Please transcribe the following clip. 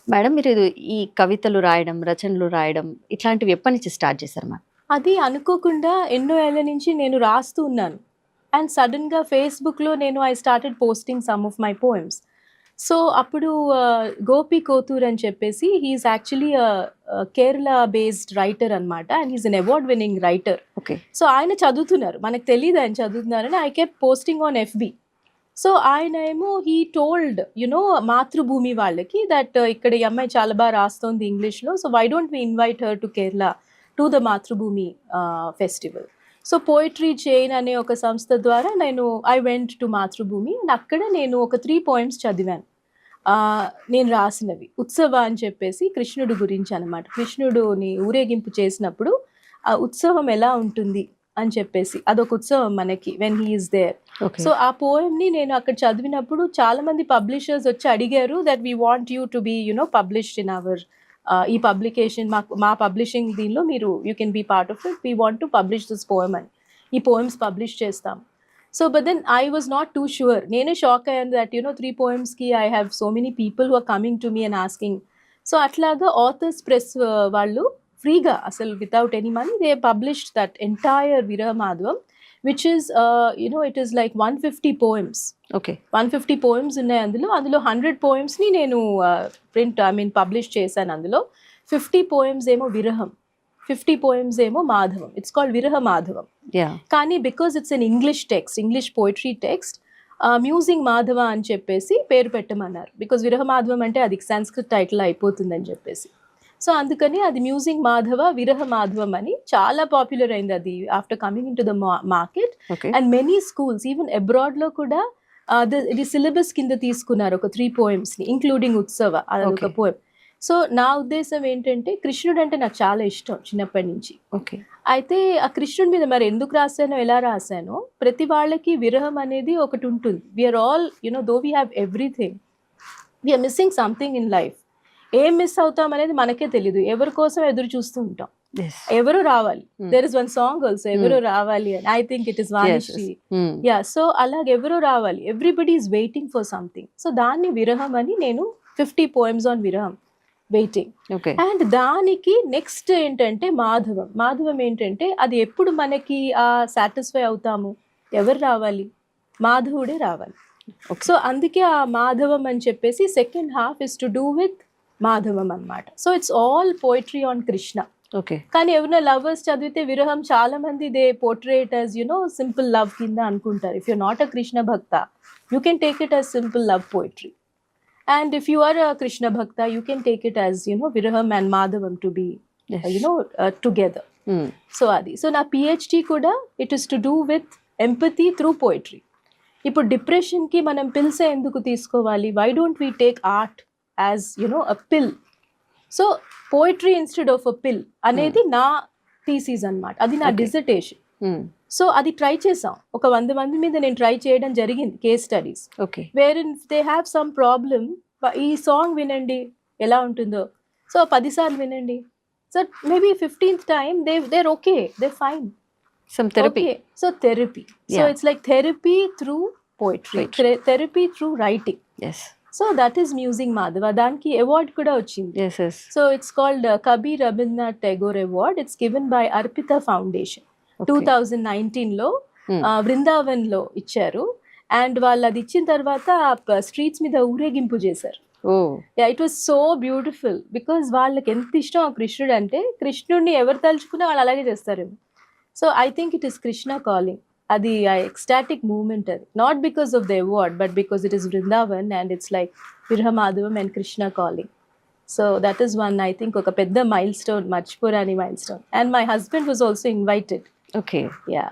Madam మీరు ఈ కవితలు రాయడం, రచనలు రాయడం ఇట్లాంటివి ఎప్పటినుంచి స్టార్ట్ చేశారు మేడం? అది అనుకోకుండా ఎన్నో ఏళ్ల నుంచి నేను రాస్తూ ఉన్నాను. అండ్ సడెన్‌గా ఫేస్‌బుక్‌లో I started posting some of my poems. So, అప్పుడు గోపి కోతూర్ అని చెప్పేసి he is actually Kerala based writer అన్నమాట. And he is an award winning writer. Okay. So, ఆయన చదువుతున్నారు. మనకు తెలీదు ఆయన చదువుతున్నారని. I kept posting on FB. So, ఆయనేమో హి టోల్డ్ మాతృభూమి వాళ్ళకి దట్ ఇక్కడ ఈ అమ్మాయి చాలా బాగా రాస్తోంది ఇంగ్లీష్‌లో. So, why don't we invite her to Kerala to the Mathrubhumi festival. So, poetry chain అనే ఒక సంస్థ ద్వారా I went to Mathrubhumi. And అక్కడ నేను ఒక 3 పోయమ్స్ చదివాను. నేను రాసినవి. ఉత్సవ అని చెప్పేసి కృష్ణుడు గురించి అనమాట. కృష్ణుడుని ఊరేగింపు చేసినప్పుడు ఆ ఉత్సవం ఎలా ఉంటుంది అని చెప్పేసి అదొక ఉత్సవం మనకి when he is there. So ఆ పోయమ్ని నేను అక్కడ చదివినప్పుడు చాలా మంది పబ్లిషర్స్ వచ్చి అడిగారు that we want you to be published in our ఈ పబ్లికేషన్ మా పబ్లిషింగ్ దీనిలో మీరు you can be part of it. We want to publish this poem అని ఈ పోయమ్స్ పబ్లిష్ చేస్తాం. So but then I was not too sure. నేనే shock అయ్యాను that 3 పోయమ్స్కి I have so many people who are coming to me and asking. So అట్లాగా authors press వాళ్ళు ఫ్రీగా అసలు without any money they published that entire Viraha Madhavam which is it is like 150 పోయమ్స్. Okay. 150 పోయమ్స్ ఉన్నాయి అందులో. 100 పోయమ్స్ని నేను పబ్లిష్ చేశాను. అందులో 50 పోయమ్స్ ఏమో విరహం, 50 పోయమ్స్ ఏమో మాధవం. ఇట్స్ కాల్డ్ విరహ మాధవం. కానీ because it's an English text, English poetry text, musing Madhava అని చెప్పేసి పేరు పెట్టమన్నారు. బికాజ్ విరహ మాధవం అంటే అది సంస్కృత్ టైటిల్ అయిపోతుందని చెప్పేసి. సో అందుకని అది మ్యూజింగ్ మాధవ విరహ మాధవం అని చాలా పాపులర్ అయింది అది after coming into the market. And many schools even అబ్రాడ్లో కూడా ఇది సిలబస్ కింద తీసుకున్నారు ఒక 3 పోయమ్స్ని ఇంక్లూడింగ్ ఉత్సవ అదొక పోయం. సో నా ఉద్దేశం ఏంటంటే కృష్ణుడు అంటే నాకు చాలా ఇష్టం చిన్నప్పటి నుంచి. ఓకే. అయితే ఆ కృష్ణుడి మీద మరి ఎందుకు రాశానో ఎలా రాశానో ప్రతి వాళ్ళకి విరహం అనేది ఒకటి ఉంటుంది. We are all though we have everything, we are missing something in life. ఏం మిస్ అవుతాం అనేది మనకే తెలీదు. ఎవరి కోసం ఎదురు చూస్తూ ఉంటాం. ఎవరు రావాలి. There is one song also ఎవరు రావాలి అని. I think it is Vanisri. Yeah. So అలాగే ఎవరు రావాలి, everybody is waiting for something. So దాన్ని విరహం అని నేను 50 పోయమ్స్ ఆన్ విరహం వెయిటింగ్. అండ్ దానికి నెక్స్ట్ ఏంటంటే మాధవం. మాధవం ఏంటంటే అది ఎప్పుడు మనకి సాటిస్ఫై అవుతాము, ఎవరు రావాలి, మాధవుడే రావాలి. సో అందుకే ఆ మాధవం అని చెప్పేసి second half is to do with Madhavam అన్నమాట. So it's all poetry on Krishna. Okay. కానీ ఎవరైనా లవర్స్ చదివితే విరహం చాలా మంది they portrait as simple love కింద అనుకుంటారు. If you not a Krishna bhakta you can take it as simple love poetry. And if you are a Krishna Bhakta, you can take it as, Viraham and Madhavam to be, together. So, Adi. So, na PhD kuda, it is to do with empathy through poetry. Ipo depression ki manam pills enduku teeskovali. Why don't we take art as, a pill? So, poetry instead of a pill. Anedi na thesis anamata. Adi na dissertation. So అది try చేసాం. ఒక 100 మంది మీద నేను try చేయడం జరిగింది case studies. Okay. Where in they have some problem, ఈ song వినండి ఎలా ఉంటుందో, సో 10 సార్లు వినండి. So maybe 15th time there okay, they fine. Some therapy. So therapy. So it's like therapy through poetry, therapy through writing. So that is musing Madhava. దానికి award కూడా వచ్చింది. So it's called Kabir Rabindranath Tagore award. It's given by Arpita foundation. 2019లో బృందావన్లో ఇచ్చారు. అండ్ వాళ్ళు అది ఇచ్చిన తర్వాత స్ట్రీట్స్ మీద ఊరేగింపు చేశారు. It was so beautiful because వాళ్ళకి ఎంత ఇష్టం ఆ కృష్ణుడు అంటే, కృష్ణుడిని ఎవరు తలుచుకున్నా వాళ్ళు అలాగే చేస్తారు. So I think it is Krishna calling. అది ఎక్స్టాటిక్ మూమెంట్ అది. Not because of the award but because it is Brindavan and it's like Viraha Madhavam and Krishna calling. So that is one, I think, oka pedda milestone, మర్చిపోరాని milestone. And my husband was also invited. Okay. Yeah.